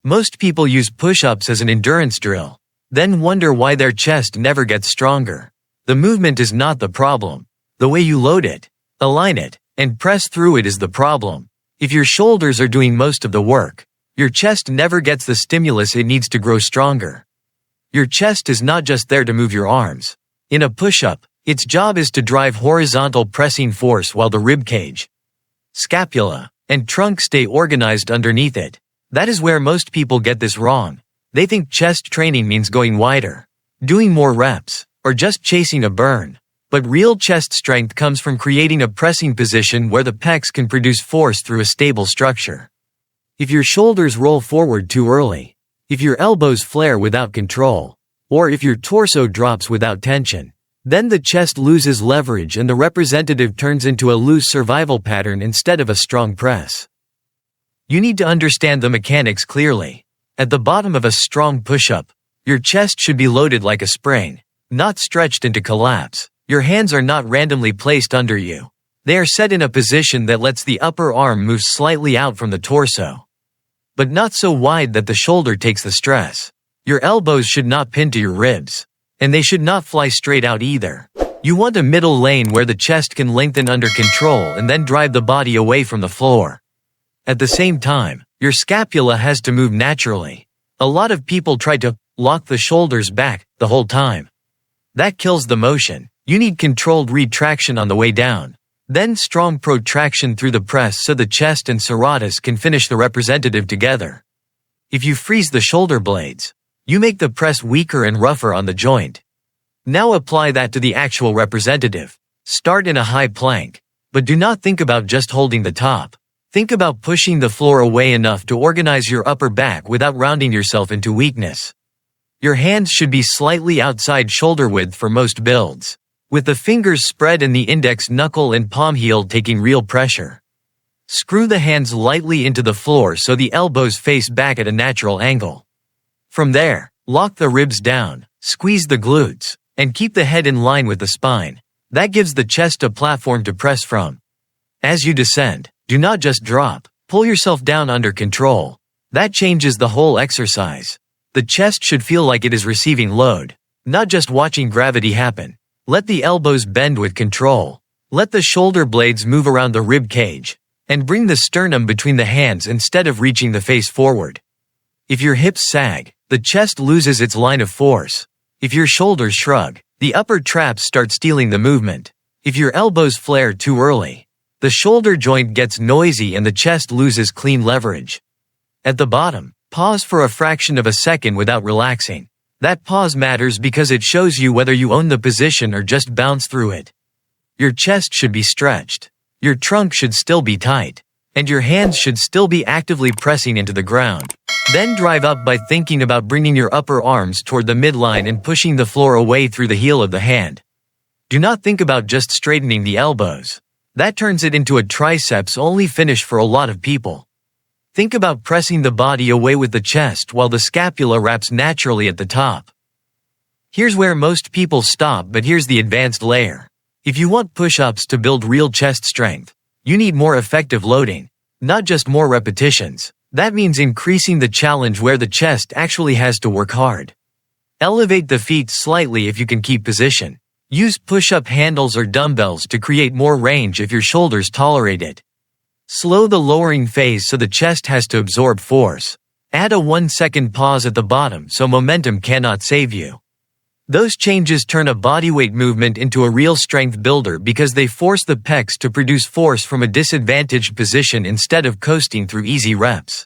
Most people use push-ups as an endurance drill, then wonder why their chest never gets stronger. The movement is not the problem. The way you load it, align it, and press through it is the problem. If your shoulders are doing most of the work, your chest never gets the stimulus it needs to grow stronger. Your chest is not just there to move your arms. In a push-up, its job is to drive horizontal pressing force while the rib cage, scapula, and trunk stay organized underneath it. That is where most people get this wrong. They think chest training means going wider, doing more reps, or just chasing a burn. But real chest strength comes from creating a pressing position where the pecs can produce force through a stable structure. If your shoulders roll forward too early, if your elbows flare without control, or if your torso drops without tension, then the chest loses leverage and the representative turns into a loose survival pattern instead of a strong press. You need to understand the mechanics clearly. At the bottom of a strong push-up, your chest should be loaded like a spring, not stretched into collapse. Your hands are not randomly placed under you. They are set in a position that lets the upper arm move slightly out from the torso, but not so wide that the shoulder takes the stress. Your elbows should not pin to your ribs, and they should not fly straight out either. You want a middle lane where the chest can lengthen under control and then drive the body away from the floor. At the same time, your scapula has to move naturally. A lot of people try to lock the shoulders back the whole time. That kills the motion. You need controlled retraction on the way down, then strong protraction through the press so the chest and serratus can finish the representative together. If you freeze the shoulder blades, you make the press weaker and rougher on the joint. Now apply that to the actual representative. Start in a high plank, but do not think about just holding the top. Think about pushing the floor away enough to organize your upper back without rounding yourself into weakness. Your hands should be slightly outside shoulder width for most builds, with the fingers spread and the index knuckle and palm heel taking real pressure. Screw the hands lightly into the floor so the elbows face back at a natural angle. From there, lock the ribs down, squeeze the glutes, and keep the head in line with the spine. That gives the chest a platform to press from. As you descend, do not just drop. Pull yourself down under control. That changes the whole exercise. The chest should feel like it is receiving load, not just watching gravity happen. Let the elbows bend with control. Let the shoulder blades move around the rib cage, and bring the sternum between the hands instead of reaching the face forward. If your hips sag, the chest loses its line of force. If your shoulders shrug, the upper traps start stealing the movement. If your elbows flare too early, the shoulder joint gets noisy and the chest loses clean leverage. At the bottom, pause for a fraction of a second without relaxing. That pause matters because it shows you whether you own the position or just bounce through it. Your chest should be stretched. Your trunk should still be tight. And your hands should still be actively pressing into the ground. Then drive up by thinking about bringing your upper arms toward the midline and pushing the floor away through the heel of the hand. Do not think about just straightening the elbows. That turns it into a triceps-only finish for a lot of people. Think about pressing the body away with the chest while the scapula wraps naturally at the top. Here's where most people stop, but here's the advanced layer. If you want push-ups to build real chest strength, you need more effective loading, not just more repetitions. That means increasing the challenge where the chest actually has to work hard. Elevate the feet slightly if you can keep position. Use push-up handles or dumbbells to create more range if your shoulders tolerate it. Slow the lowering phase so the chest has to absorb force. Add a 1-second pause at the bottom so momentum cannot save you. Those changes turn a bodyweight movement into a real strength builder because they force the pecs to produce force from a disadvantaged position instead of coasting through easy reps.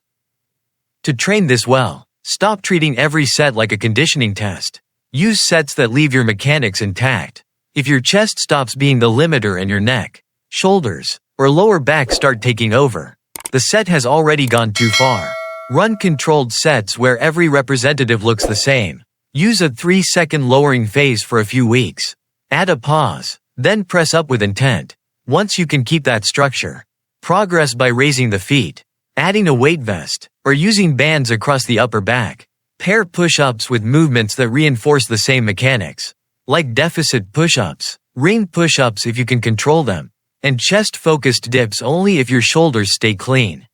To train this well, stop treating every set like a conditioning test. Use sets that leave your mechanics intact. If your chest stops being the limiter and your neck, shoulders, or lower back start taking over, the set has already gone too far. Run controlled sets where every representative looks the same. Use a 3-second lowering phase for a few weeks. Add a pause, then press up with intent. Once you can keep that structure, progress by raising the feet, adding a weight vest, or using bands across the upper back. Pair push-ups with movements that reinforce the same mechanics, like deficit push-ups, ring push-ups if you can control them, and chest-focused dips only if your shoulders stay clean.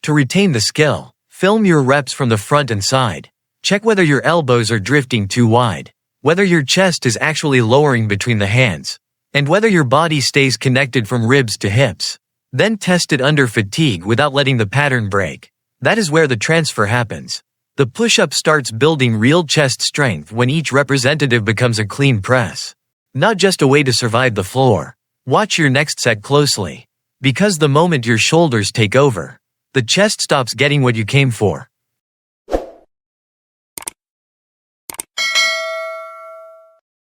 To retain the skill, Film your reps from the front and side. Check whether your elbows are drifting too wide, whether your chest is actually lowering between the hands, and whether your body stays connected from ribs to hips. Then test it under fatigue without letting the pattern break. That is where the transfer happens. The push-up starts building real chest strength when each representative becomes a clean press. Not just a way to survive the floor. Watch your next set closely. Because the moment your shoulders take over, the chest stops getting what you came for.